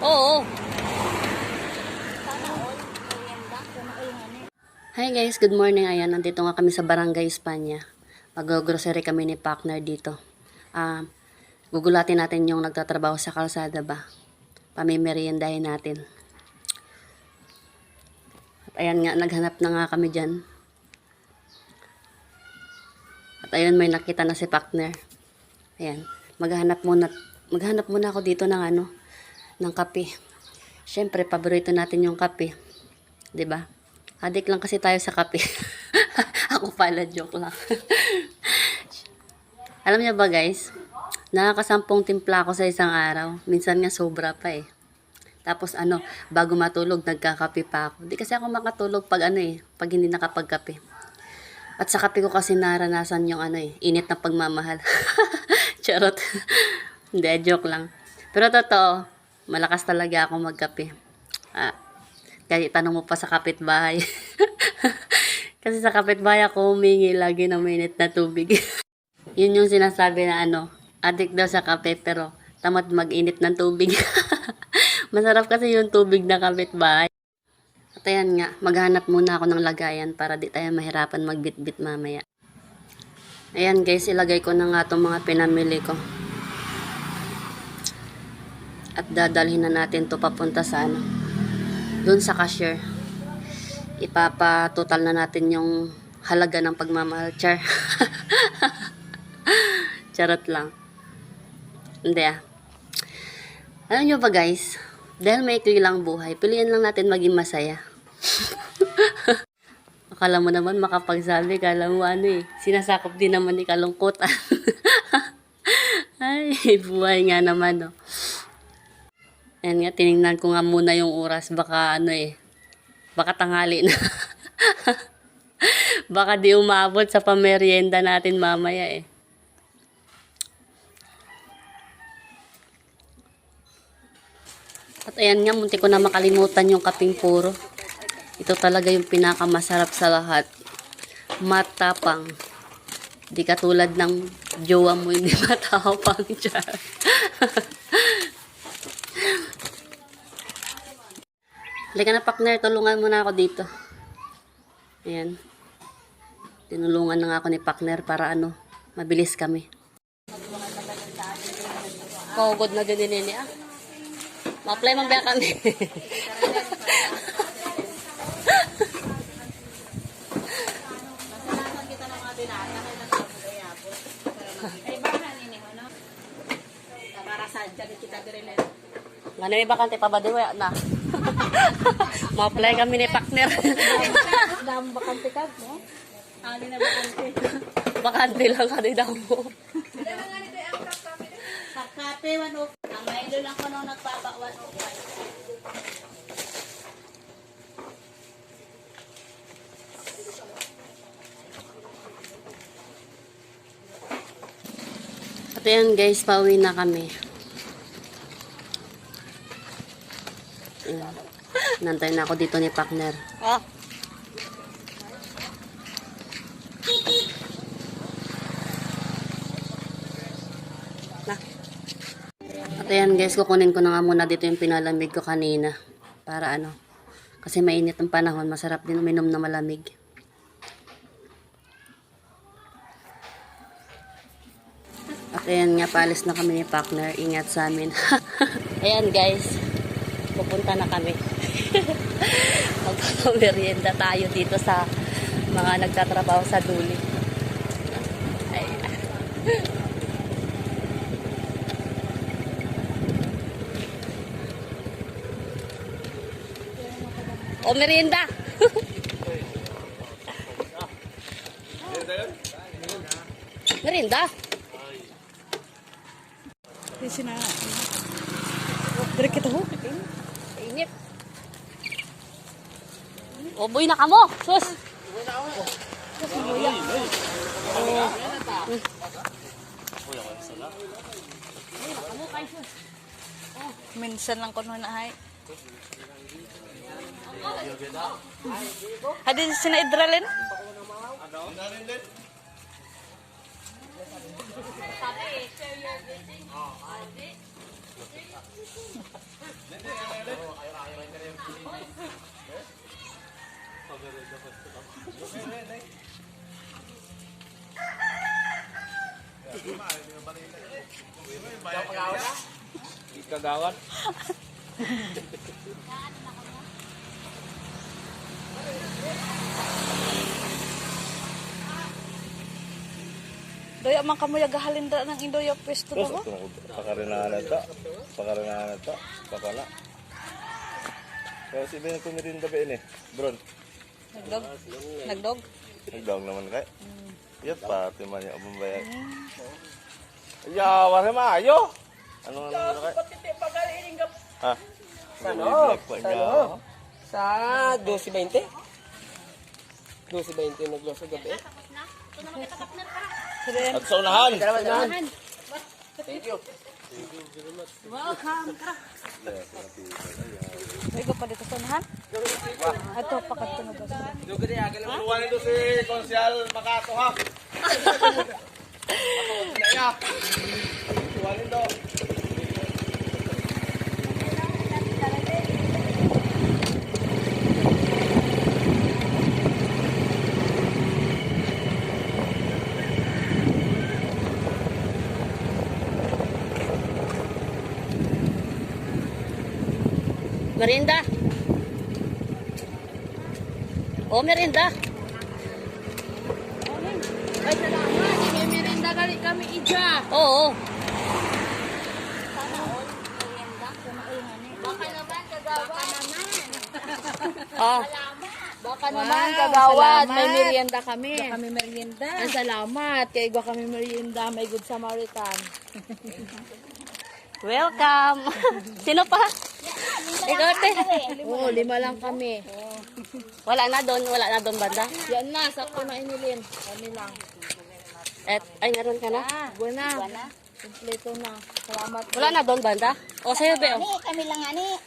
Oo. Hi guys, good morning. Ayan, nandito nga kami sa Barangay Espanya. Mag-grocery kami ni partner dito. Gugulatin natin yung nagtatrabaho sa kalsada ba. Pamimeriendahin natin. At ayan nga, naghanap na nga kami dyan. At ayun, may nakita na si partner. Ayan, maghanap muna ako dito ng kape. Siyempre, paborito natin yung kape. 'Di ba? Adik lang kasi tayo sa kape. Ako pala, joke lang. Alam niyo ba guys, nakakasampung timpla ako sa isang araw. Minsan nga sobra pa eh. Tapos bago matulog, nagkakape pa ako. Di kasi ako makatulog pag pag hindi nakapagkape. At sa kape ko kasi naranasan yung init na pagmamahal. Charot. Hindi, joke lang. Pero totoo, malakas talaga ako magkape. Kaya tanong mo pa sa kapitbahay. Kasi sa kapitbahay ako humingi lagi ng mainit na tubig. Yun yung sinasabi na addict daw sa kape pero tamad mag-init ng tubig. Masarap kasi yung tubig na kapitbahay. At ayan nga, maghanap muna ako ng lagayan para di tayo mahirapan magbitbit mamaya. Ayan guys, ilagay ko na nga itong mga pinamili ko. At dadalhin na natin to papunta sa doon sa cashier. Ipapatotal na natin yung halaga ng pagmamahal. Char. Charot lang. Hindi Alam nyo ba guys, dahil maikli lang buhay, piliin lang natin maging masaya. Akala mo naman makapagsabi, kala mo sinasakop din naman ni kalungkutan. Ay, buhay nga naman Ayan nga, tinignan ko nga muna yung oras. Baka baka tanghali na. Baka di umabot sa pamerienda natin mamaya At ayan nga, munti ko na makalimutan yung kaping puro. Ito talaga yung pinakamasarap sa lahat. Matapang. Di katulad ng jowa mo, hindi matapang. Halika na partner, tulungan mo na ako dito. Ayan. Tinulungan na nga ako ni partner para mabilis kami. Kogod na din nini Ma-apply man ba kami? Ngano may bakante pa ba diwa na? Ma-apply kami ni partner. Dam bakante ka, no? Ali na bakante. Bakante lang ka daw mo. Sa kape, 105. Ang mailo lang ko nung nagpapa 105. At ayan guys, pauwi na kami. Ayan. Nantay na ako dito ni partner. At ayan guys, kukunin ko na nga muna dito yung pinalamig ko kanina. Para kasi mainit ang panahon, masarap din uminom na malamig. At ayan nga, paalis na kami ni partner. Ingat sa amin. Ayan guys, pupunta na kami. Magpapamerienda tayo dito sa mga nagtatrabaho sa duli. O merienda. Merienda. Kasi na. Dari kita ho. Init. O boy na kamo. Sus. Minsan lang ko na hay. Hadin sina idralen? Kagawad. Doya man kamo yagahalinda ng Indoya pwesto Terus ba? pakarinahan ata, pakala. Kaya si Ben kumirinda ba ini, Bron? Nagdog. Nagdog. Nagdaong naman kay. Iya pati man yung abang Ya, wala maayo. Ano naman kay? Ha? Ano? Pa niya. Sa 12:20? 12:20 nagloso gabi. At sa unahan. Thank you. May ka pa dito sa unahan? Ato pakat ko na ba? Dugri agad ang luwan ito si Konsyal Makato ha. Ya. Luwan ito. Merinda. Oh, merinda. Ay, salamat. May merinda gali kami ija. Oo. Baka naman kagawad. Ah, Baka naman kagawad. May merienda kami. Kami merienda. Ay, salamat. Kaya iba kami merienda. May Good Samaritan. welcome. Sino pa? Ikaw, te. Oo, 5 lang kami. Wala na doon banda. Yan na, sakto na inilin. Kami lang. Ay, meron ka na? Buena. Kompleto na. Salamat. Wala na doon banda? O, sa'yo, be. Oh. Kami lang ani.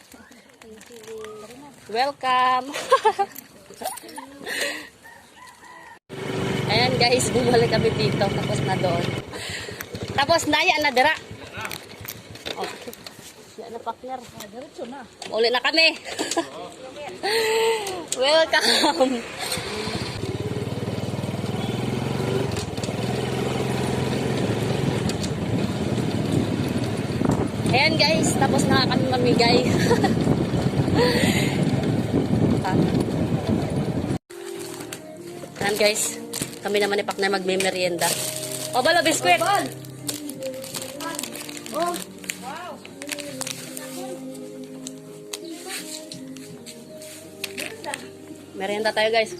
Welcome. Ayan guys, bumalik kami dito. Tapos na doon. Tapos na yan na dira. Okay. Yan na partner. Diretso na. Uli na kami. Welcome. Ayan guys, tapos na kami mamigay. Ayan guys, kami naman ni Pakner magme-merienda. O balo, biskwit! Oh. Merienda tayo guys.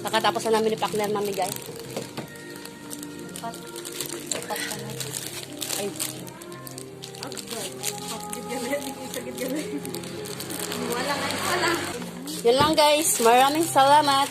Kakatapos na namin ni Pakner mamigay. Ay. Yun lang guys. Maraming salamat.